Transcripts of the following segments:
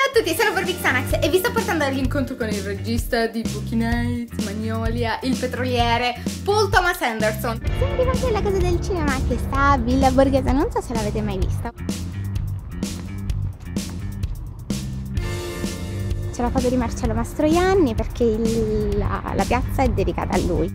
a tutti, sono Xanax e vi sto portando all'incontro con il regista di Boogie Nights, Magnolia, Il Petroliere, Paul Thomas Anderson. Siamo arrivati alla casa del cinema che sta a Villa Borghese, non so se l'avete mai vista. C'è la foto di Marcello Mastroianni perché la piazza è dedicata a lui.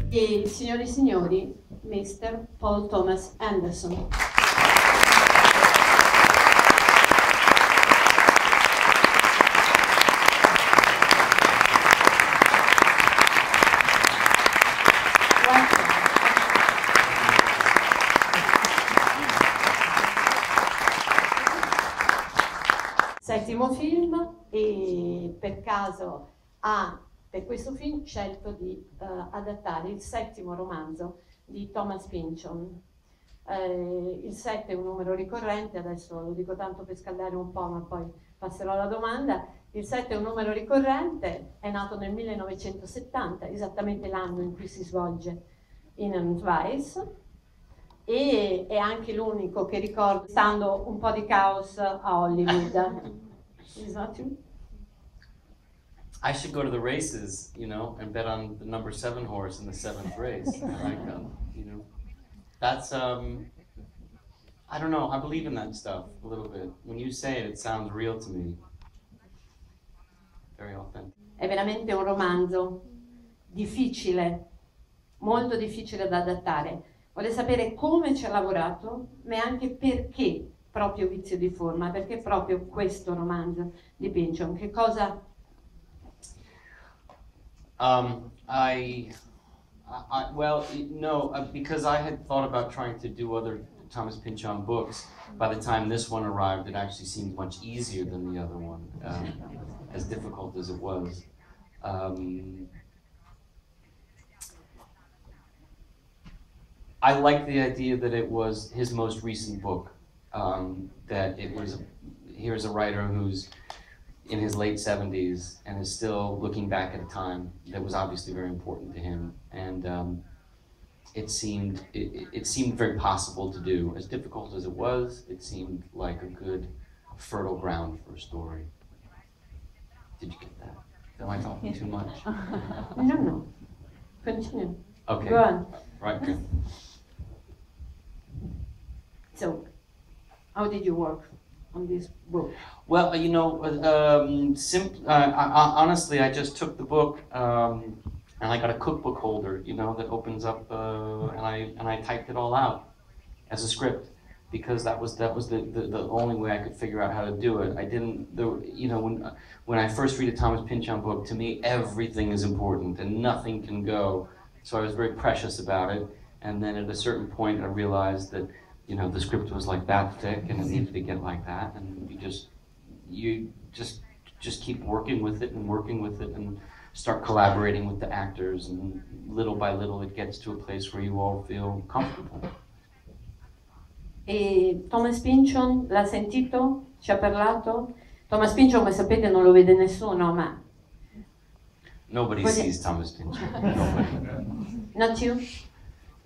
E signori e signori, Mr. Paul Thomas Anderson. Settimo film, e per caso per questo film scelto di adattare il settimo romanzo di Thomas Pynchon. Il 7 è un numero ricorrente, adesso lo dico tanto per scaldare un po', ma poi passerò alla domanda. Il 7 è un numero ricorrente, è nato nel 1970, esattamente l'anno in cui si svolge in Weiss, e è anche l'unico che ricordo stando un po' di caos a Hollywood. Is that true? I should go to the races, you know, and bet on the number 7 horse in the 7th race. Like, you know, that's I don't know. I believe in that stuff a little bit. When you say it, it sounds real to me. Very authentic. È veramente un romanzo difficile, molto difficile da adattare. Vuole sapere come ci ha lavorato, ma anche perché proprio Vizio di Forma, perché proprio questo romanzo di Pynchon. Che cosa? Because I had thought about trying to do other Thomas Pynchon books. By the time this one arrived, it actually seemed much easier than the other one, as difficult as it was. I like the idea that it was his most recent book, that it was, here's a writer who's in his late 70s and is still looking back at a time that was obviously very important to him, and it seemed very possible to do. As difficult as it was, it seemed like a good, fertile ground for a story. Did you get that? Am I talking too much? I don't know. Continue. Okay. Go on. Right, good. So, how did you work on this book? Well, you know, honestly, I just took the book and I got a cookbook holder, you know, that opens up, and I typed it all out as a script, because that was the only way I could figure out how to do it. I didn't, you know, when I first read a Thomas Pynchon book, to me everything is important and nothing can go. So I was very precious about it, and then at a certain point I realized that, you know, the script was like that thick and it needed to get like that, and you just keep working with it and start collaborating with the actors, and little by little it gets to a place where you all feel comfortable. E Thomas Pynchon, l'ha sentito? Ci ha parlato? Thomas Pynchon, come sapete, non lo vede nessuno, ma... Nobody sees Thomas Pynchon. Nobody. Not you?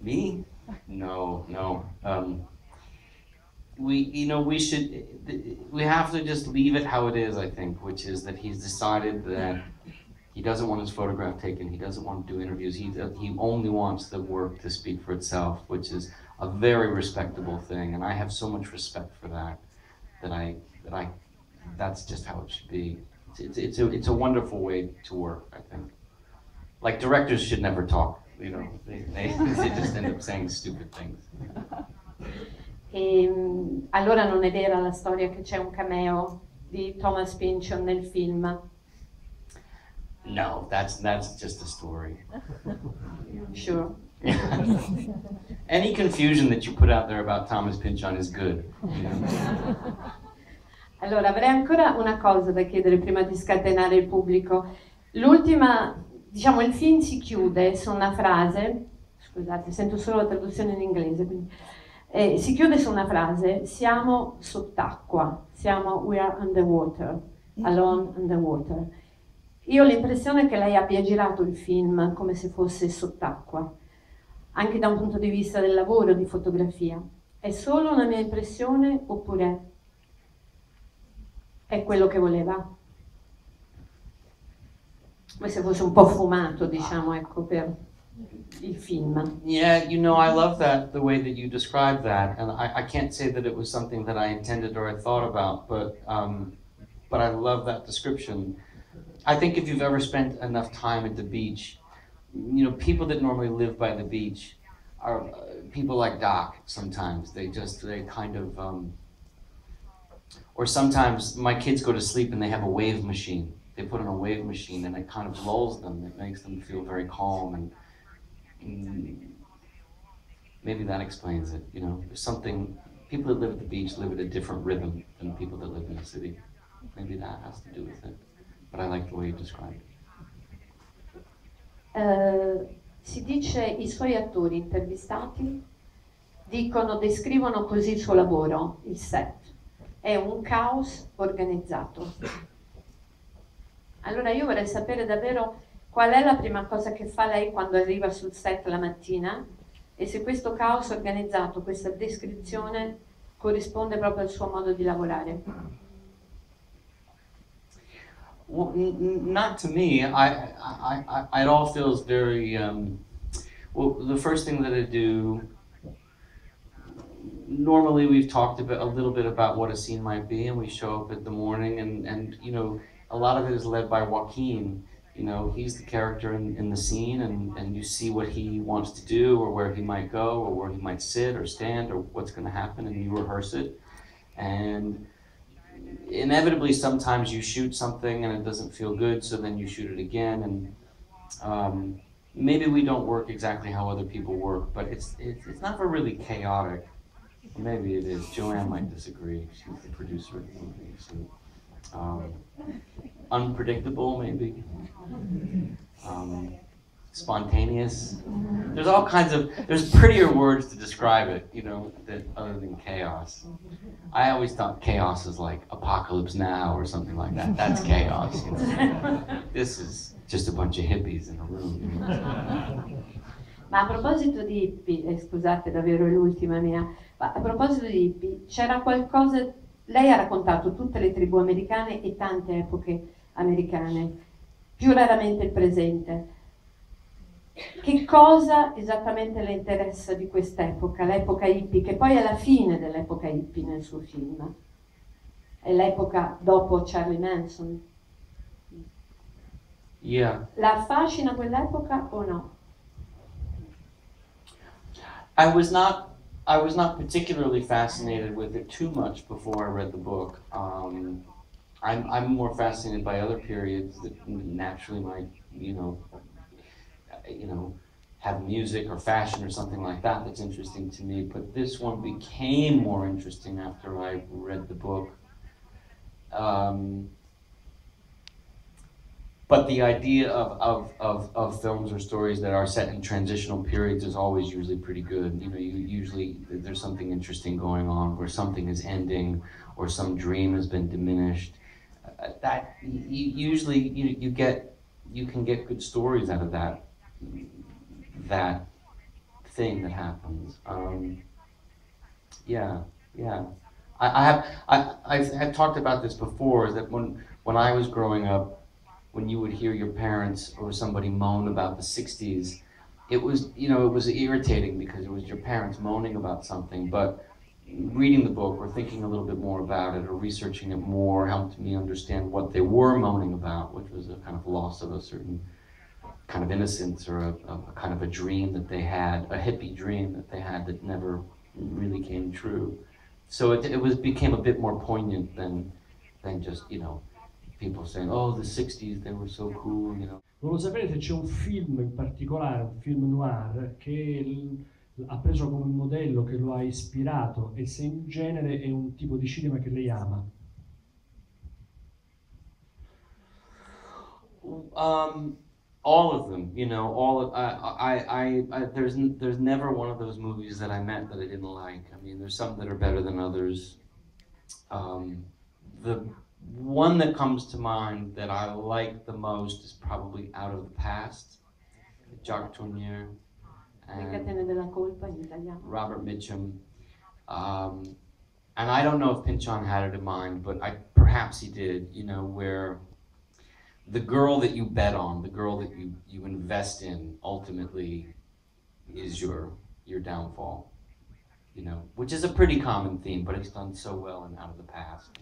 Me? No. We have to just leave it how it is, I think, which is that he's decided that he doesn't want his photograph taken, he doesn't want to do interviews, he only wants the work to speak for itself, which is a very respectable thing, and I have so much respect for that, that's just how it should be. It's a wonderful way to work, I think. Like, directors should never talk, you know, they just end up saying stupid things. Allora non è vera la storia che c'è un cameo di Thomas Pynchon nel film? No, that's just a story. Sure. Any confusion that you put out there about Thomas Pynchon is good. You know? Allora, avrei ancora una cosa da chiedere prima di scatenare il pubblico. L'ultima, diciamo, il film si chiude su una frase, scusate, sento solo la traduzione in inglese, quindi, si chiude su una frase: siamo sott'acqua, we are underwater, alone underwater. Io ho l'impressione che lei abbia girato il film come se fosse sott'acqua, anche da un punto di vista del lavoro di fotografia. È solo una mia impressione oppure è quello che voleva? Come se fosse un po' fumato, diciamo, ecco, per il film. Yeah, you know, I love that, the way that you described that, and I can't say that it was something that I intended or I thought about, but I love that description. I think if you've ever spent enough time at the beach, you know, people that normally live by the beach are people like Doc. Sometimes they kind of, or sometimes my kids go to sleep and they have a wave machine. They put on a wave machine and it kind of lulls them. It makes them feel very calm, and maybe that explains it. You know, there's something. People that live at the beach live at a different rhythm than people that live in the city. Maybe that has to do with it. But I like the way you described it. Si dice, i suoi attori intervistati descrivono così il suo lavoro, il set. È un caos organizzato. Allora io vorrei sapere davvero qual è la prima cosa che fa lei quando arriva sul set la mattina e se questo caos organizzato, questa descrizione corrisponde proprio al suo modo di lavorare. Well, not to me. It all feels very. Well, the first thing that I do. Normally, we've talked a little bit about what a scene might be, and we show up at the morning, and you know, a lot of it is led by Joaquin. You know, he's the character in the scene, and you see what he wants to do, or where he might go, or where he might sit or stand, or what's going to happen, and you rehearse it, and inevitably sometimes you shoot something and it doesn't feel good, so then you shoot it again, and maybe we don't work exactly how other people work, but it's never really chaotic. Maybe it is. Joanne might disagree. She's the producer of the movie. So, unpredictable, maybe. Spontaneous. There's all kinds of, there's prettier words to describe it, you know, other than chaos. I always thought chaos is like apocalypse now or something like that. That's chaos. You know? This is just a bunch of hippies in a room. You know? Ma a proposito di hippie, scusate davvero è l'ultima mia, ma a proposito di hippie, c'era qualcosa, lei ha raccontato tutte le tribù americane e tante epoche americane, più raramente il presente. Che cosa esattamente le interessa di quest'epoca, l'epoca hippie, che poi è la fine dell'epoca hippie nel suo film? È l'epoca dopo Charlie Manson. Yeah. La affascina quell'epoca o no? I was not particularly fascinated with it too much before I read the book. I'm more fascinated by other periods that naturally might, you know, have music or fashion or something like that that's interesting to me. But this one became more interesting after I read the book. But the idea of films or stories that are set in transitional periods is always usually pretty good. You know, usually there's something interesting going on, where something is ending, or some dream has been diminished. That usually you can get good stories out of that thing that happens. Yeah. I've talked about this before. Is that when I was growing up, when you would hear your parents or somebody moan about the 60s, it was irritating because it was your parents moaning about something. But reading the book or thinking a little bit more about it or researching it more helped me understand what they were moaning about, which was a kind of loss of a certain kind of innocence or a kind of a dream that they had, a hippie dream that they had that never really came true. So it became a bit more poignant than just, you know, people saying, oh, the 60s, they were so cool, you know. Volevo sapere se c'è un film in particolare, un film noir, che ha preso come modello, che lo ha ispirato, e se in genere è un tipo di cinema che lei ama. All of them, you know, there's never one of those movies that I met that I didn't like. I mean, there's some that are better than others. The one that comes to mind that I like the most is probably Out of the Past, Jacques Tourneur and Le catene della colpa in italiano. Robert Mitchum. And I don't know if Pynchon had it in mind, but perhaps he did, you know, where the girl that you bet on, the girl that you invest in, ultimately is your downfall, you know, which is a pretty common theme, but it's done so well in Out of the Past.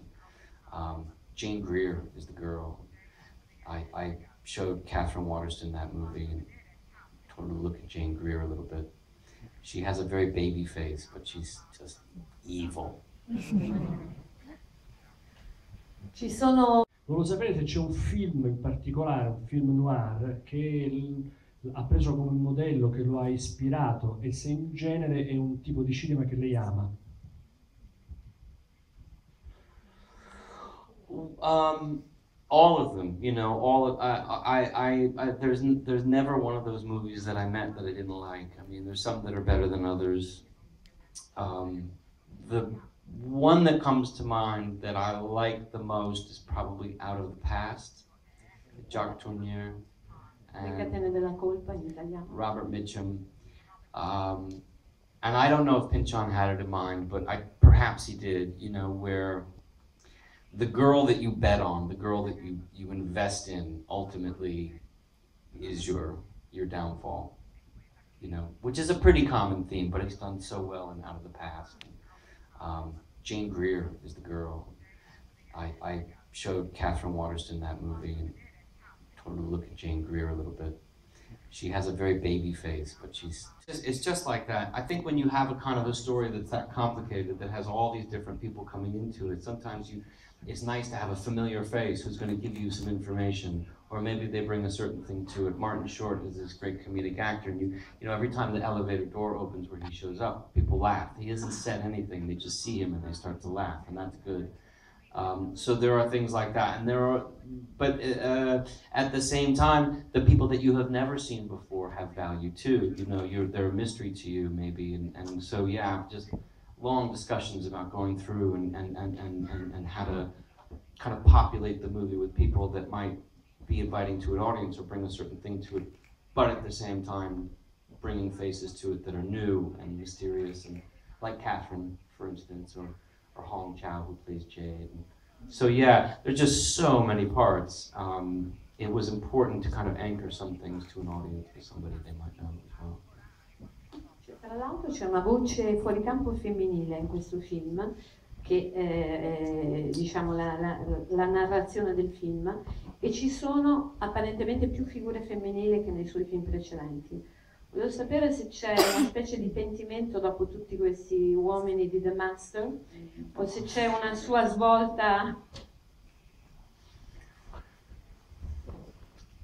Jane Greer is the girl. I showed Catherine Waterston that movie and told her to look at Jane Greer a little bit. She has a very baby face, but she's just evil. Ci sono... Volevo sapere se c'è un film in particolare, un film noir, che ha preso come modello, che lo ha ispirato, e se in genere è un tipo di cinema che lei ama. All of them, you know, there's never one of those movies that I met that I didn't like. I mean, there's some that are better than others. The one that comes to mind that I like the most is probably Out of the Past, Jacques Tourneur Le catene della colpa in italiano. Robert Mitchum. And I don't know if Pynchon had it in mind, but perhaps he did, you know, where the girl that you bet on, the girl that you invest in, ultimately is your downfall, you know, which is a pretty common theme, but it's done so well in Out of the Past. Jane Greer is the girl. I showed Catherine Waterston that movie and told her to look at Jane Greer a little bit. She has a very baby face, but it's just like that. I think when you have a kind of a story that's that complicated, that has all these different people coming into it, sometimes it's nice to have a familiar face who's going to give you some information, or maybe they bring a certain thing to it. Martin Short is this great comedic actor, and you know, every time the elevator door opens where he shows up, people laugh. He hasn't said anything, they just see him and they start to laugh, and that's good. So there are things like that, and but at the same time, the people that you have never seen before have value too. You know, they're a mystery to you maybe, and so yeah, just long discussions about going through and how to kind of populate the movie with people that might be inviting to an audience or bring a certain thing to it, but at the same time bringing faces to it that are new and mysterious, and like Catherine, for instance, or Hong Chow, who plays Jade. So yeah, there's just so many parts. It was important to kind of anchor some things to an audience for somebody they might know as well. Tra l'altro c'è una voce fuori campo femminile in questo film, che è diciamo la narrazione del film, e ci sono apparentemente più figure femminili che nei suoi film precedenti. Volevo sapere se c'è una specie di pentimento dopo tutti questi uomini di The Master, o se c'è una sua svolta.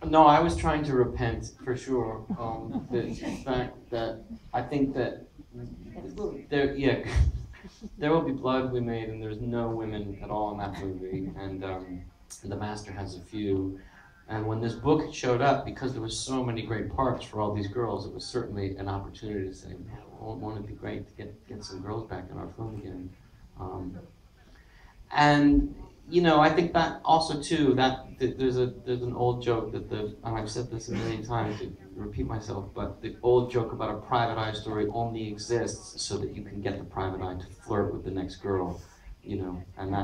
No, I was trying to repent for sure. The fact that I think that there will be blood we made, and there's no women at all in that movie, and The Master has a few. And when this book showed up, because there was so many great parts for all these girls, it was certainly an opportunity to say, man, won't it be great to get some girls back in our film again? And you know, I think that also too, that there's an old joke that and I've said this a million times to repeat myself, but the old joke about a private eye story only exists so that you can get the private eye to flirt with the next girl, you know, and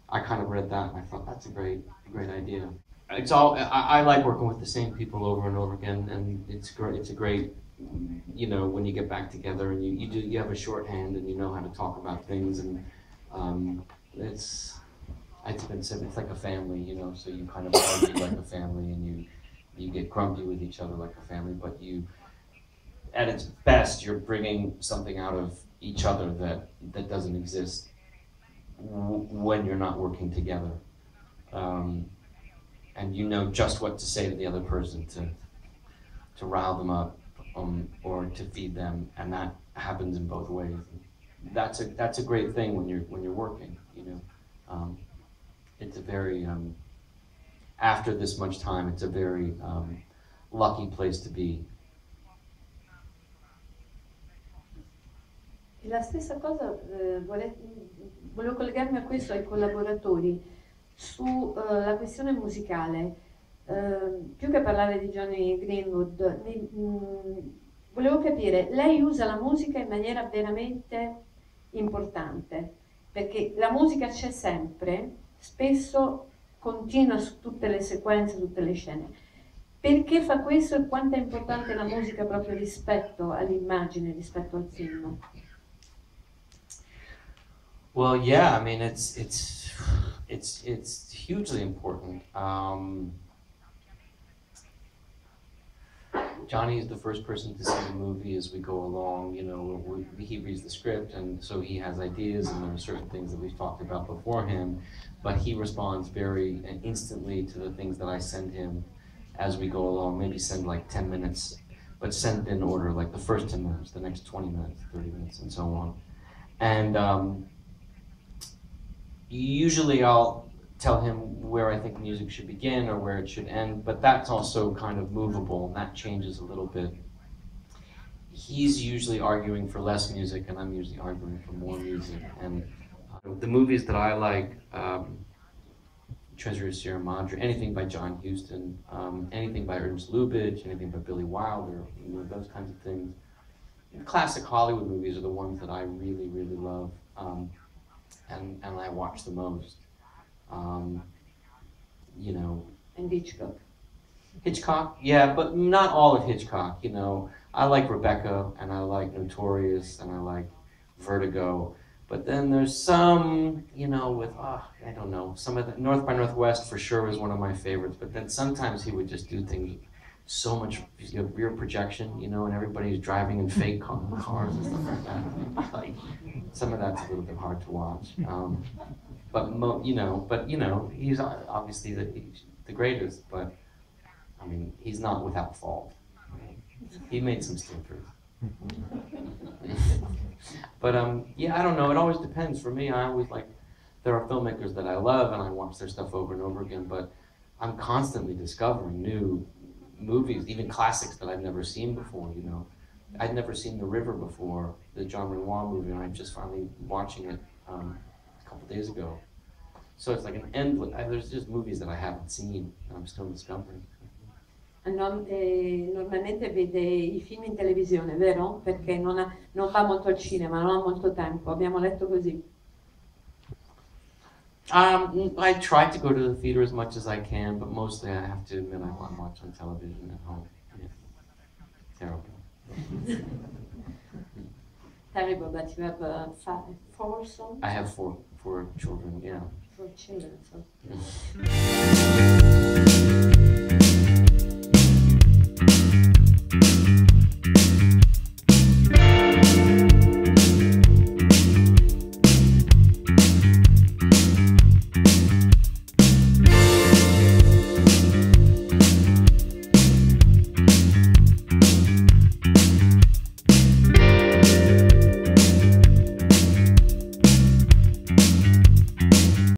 I kind of read that and I thought that's a great idea. It's all, I like working with the same people over and over again, and it's a great, you know, when you get back together and you have a shorthand and you know how to talk about things, and it's like a family, you know, so you kind of argue like a family, and you get grumpy with each other like a family, but at its best, you're bringing something out of each other that doesn't exist when you're not working together. And you know just what to say to the other person to rile them up, or to feed them, and that happens in both ways. That's a great thing when you're working, you know. It's a very after this much time, it's a very lucky place to be. E la stessa cosa, volevo collegarmi a questo, ai collaboratori, sulla questione musicale. Più che parlare di Johnny Greenwood, volevo capire, lei usa la musica in maniera veramente importante, perché la musica c'è sempre, spesso continua su tutte le sequenze, tutte le scene. Perché fa questo e quanto è importante la musica proprio rispetto all'immagine, rispetto al film? Well, yeah, I mean, it's hugely important. Johnny is the first person to see the movie as we go along. You know, he reads the script, and so he has ideas, and there are certain things that we've talked about beforehand. But he responds very instantly to the things that I send him as we go along. Maybe send like 10 minutes, but send in order, like the first 10 minutes, the next 20 minutes, 30 minutes, and so on. And usually I'll tell him where I think music should begin or where it should end, but that's also kind of movable, and that changes a little bit. He's usually arguing for less music, and I'm usually arguing for more music. And the movies that I like, Treasure of Sierra Madre, anything by John Huston, anything by Ernst Lubitsch, anything by Billy Wilder, you know, those kinds of things. Classic Hollywood movies are the ones that I really, really love, and I watch the most. You know. And Hitchcock. Hitchcock, yeah, but not all of Hitchcock, you know. I like Rebecca, and I like Notorious, and I like Vertigo. But then there's some, you know, with, I don't know, some of the, North by Northwest for sure is one of my favorites, but then sometimes he would just do things so much, you know, rear projection, you know, and everybody's driving in fake cars and stuff like that. Like, some of that's a little bit hard to watch. But you know, he's obviously the greatest. But I mean, he's not without fault. He made some stinkers. But yeah, I don't know. It always depends. For me, I always like. There are filmmakers that I love, and I watch their stuff over and over again. But I'm constantly discovering new movies, even classics that I've never seen before. You know, I'd never seen The River before, the Jean Renoir movie, and I'm just finally watching it. A couple days ago. So it's like an endless, there's just movies that I haven't seen and I'm still discovering. Normalmente vede I film in televisione, vero? Perché non va molto al cinema, non ha molto tempo, abbiamo letto così. I try to go to the theater as much as I can, but mostly I have to admit I watch on television at home. Yeah. Terrible. Terrible, but you have 4 sons? I have four children, yeah. 4 children, so.